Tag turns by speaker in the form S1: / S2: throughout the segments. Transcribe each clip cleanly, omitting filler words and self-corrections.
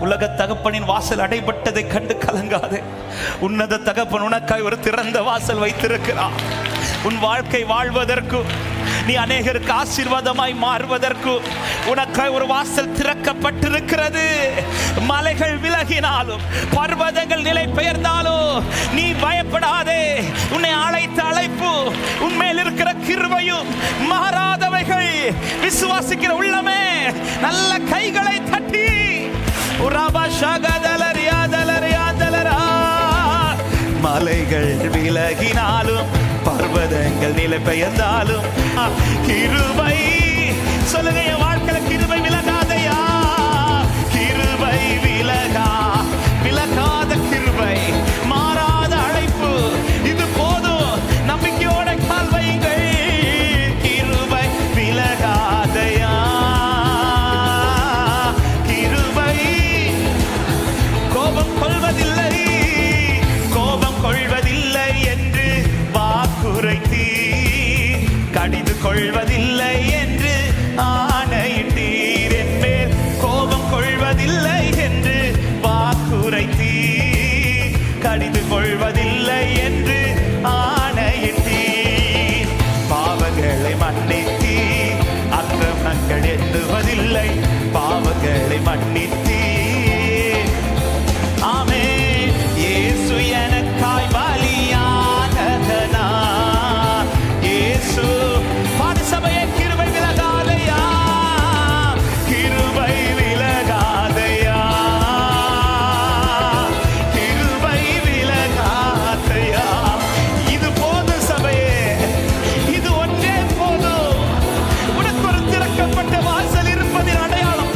S1: உலக தகப்பனின் வாசல் அடைபட்டதை கண்டு கலங்காதே. உன்னத தகப்பன் உனக்காய் ஒரு திறந்த வாசல் வைத்திருக்கிறார். உன் வாழ்க்கை வாழ்வதற்கு, நீ அநேகருக்கு ஆசீர்வாதமாய் மாறுவதற்கு உனக்காய் ஒரு வாசல் திறக்கப்பட்டிருக்கிறது. மலைகள் விலகினாலும் பர்வதங்கள் நிலை பெயர்ந்தாலும் நீ பயப்படாதே. உன்னை அழைத்த அழைப்பு, உன்மேல் இருக்கிற கிருபையும் மாறாதவைகள். விசுவாசிக்கிற உள்ளமே நல்ல கைகளை தட்டி மலைகள் விலகினாலும் பர்வதங்கள் நிலை பெயர்ந்தாலும் கிருபை சொல்லுங்க. என் வாழ்க்கையில கிருபை விலகாதையா? கிருபை விலகாத கிருபை, மாறாத அழைப்பு, இது போதும். நம்பிக்கையோட கால் வையுங்கள். கிருபை விலகாதையா? கிருபை கோபம் கொள்வதில்லை, கோபம் கொள்வதில்லை என்று வாக்குரைத்தீ, கடிந்து கொள்வதில்லை என்று ஆணையிட்டீர். என் மேல் கோபம் கொள்வதில்லை என்று வாக்குரைத்தீ, கடிந்து கொள்வதில்லை என்று ஆணையிட்டீர். பாவங்களை மன்னித்தீ, அக்கிரமங்கள் எண்ணுவதில்லை. பாவங்களை மன்னித்தீ. ஆமே இயேசு எனக்காய் பலியானதனா. இயேசு பாடு சபையே, கிருபை விலகாதையா? கிருபை விலகாதையா? கிருபை விலகாதையா? இது போதும் சபையே, இது ஒன்றே போதும். உனக்கு ஒரு திறக்கப்பட்ட வாசல் இருப்பதின் அடையாளம்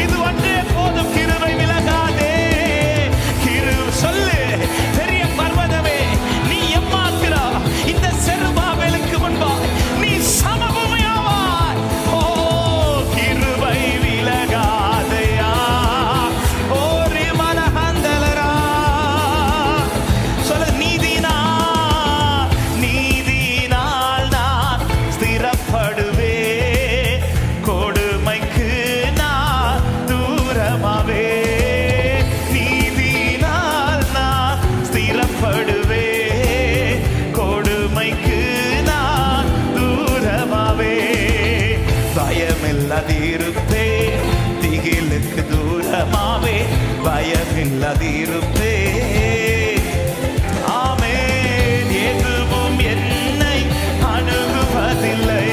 S1: இது ஒன்றே போதும். கிருபை விலகாதே. சொல்லு, பெரிய பர்வதமே நீ எம்மாத்திரா, இந்த செருபாபேலுக்கு முன்பா நீ சமபூமியாவாய். ஓ கிருபை விலகாதையா? ஓ ரிமனஹந்தலரா சொல்லு. நீதினால் நான் ஸ்திரப்படுவே, கொடுமைக்கு நான் தூரமாவே. ஸ்திரப்படுவே, கொடுமைக்கு நான் தூரமாவே. பயமில்லாதிருப்பே, திகிலுக்கு தூரமாவே. பயமில்லாதிருப்பே. ஆமென். எதுவும் என்னை அணுகுவதில்லை.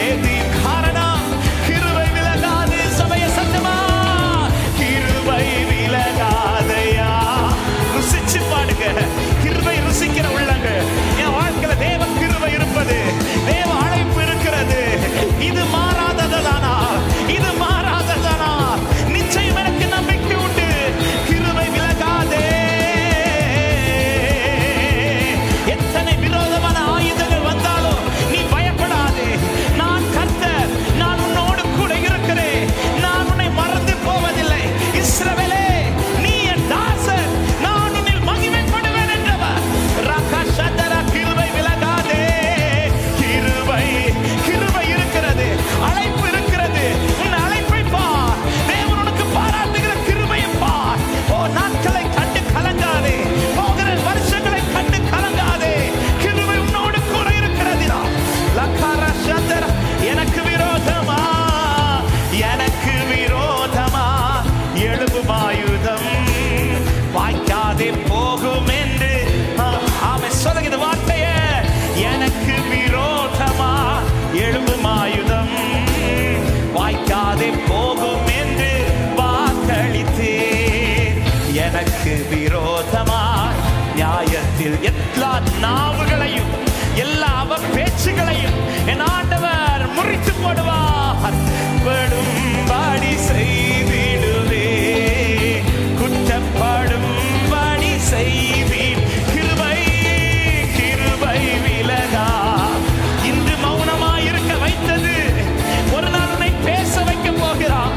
S1: ஏதி காரணம்? கிருபை விலகாது. சபைய சத்தமா, கிருபை விலகாதையா? ருசிச்சு பாடுங்க. கிருபை ருசிக்கிற உள்ளங்க. என் வாழ்க்கையில தேவ கிருபை இருப்பது, தேவ அழைப்பு இருக்கிறது. இது மாறாததானா? இது மாறாததானா? நிச்சயம் எனக்கு நம்பிக்கை உண்டு. கிருபை விலகாதே. எத்தனை விரோதமான ஆயுதங்கள் வந்தாலும் நீ பயப்படாதே. நான் கர்த்தர், நான் உன்னோடு கூட இருக்கிறேன். நான் உன்னை மறந்து போவதில்லை. இஸ்ரவேலே, நீ என் தாசன், நான் உன்னில் மகிமைப்படுவேன் என்றவர். ரகஷதரா. கிருபை விலகாதே. கிருபை இருக்கிறது, அழைப்பு இருக்கிறது. உன் அழைப்பை பார். தேவன் உனக்கு பாராட்டுகிற கிருபையை பார். ஓ நாட்களை கண்டு கலங்காதே, போகிற வருஷங்களை கண்டு கலங்காதே. கிருபை உன்னோடு கூட இருக்கிறது. லகரஷதரா. எனக்கு விரோதமா, எனக்கு விரோதமா எழும்பும் ஆயுதம் வாய்க்காதே போகும் என்று ஆமென் சொல்லுங்க இந்த வார்த்தைய. எனக்கு விரோதமா எழும்பும் ஆயுதம் வாய்க்காதே போகும் என்று வாக்களித்தே. எனக்கு விரோதமா நியாயத்தில் எல்லா நாவுகளையும், எல்லா பேச்சுகளையும் என் ஆண்டவர் முறித்து போடுவார். படும்படி செய்திடுவே, குற்றப்படும்படி செய்தி. கிருபை விலகா. இன்று மௌனமாயிருக்க வைத்தது ஒரு நாள் உன்னை பேச வைக்க போகிறார்.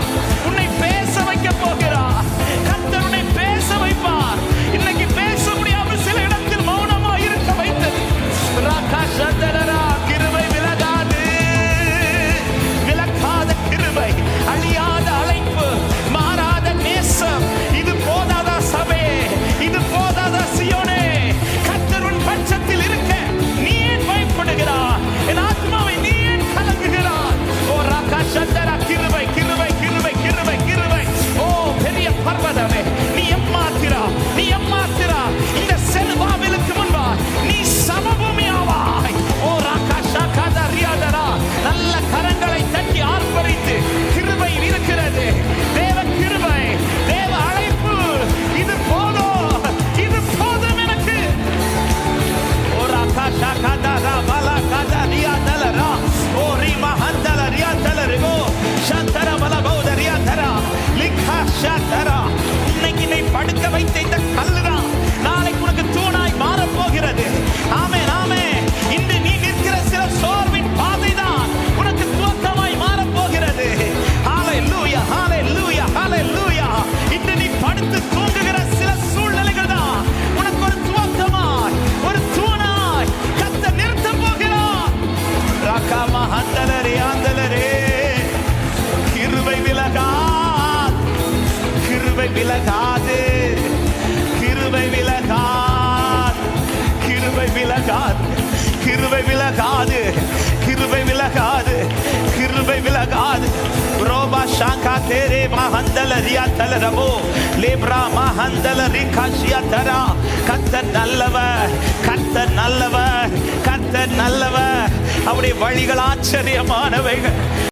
S1: உன்னை பேச வைக்க போகிறார். கர்த்தர் உன்னை பேச வைப்பார். இன்னைக்கு பேச முடியாமல் சில இடத்தில் மௌனமாயிருக்க வைத்தது மஹந்தலரே ஆந்தலரே. கிருபை விலகாது, கிருபை விலகாது, கிருபை விலகாது, கிருபை விலகாது, கிருபை விலகாது, கிருபை விலகாது, கிருபை விலகாது. ரோபா ஷாங்கா தேரே மஹந்தல ரியா தலரபோ லேப்ரா மஹந்தல ரிகாஷியா தரா. கர்த்தர் நல்லவர், கர்த்தர் நல்லவர், கர்த்தர் நல்லவர். அவருடைய வழிகள் ஆச்சரியமானவைகள்.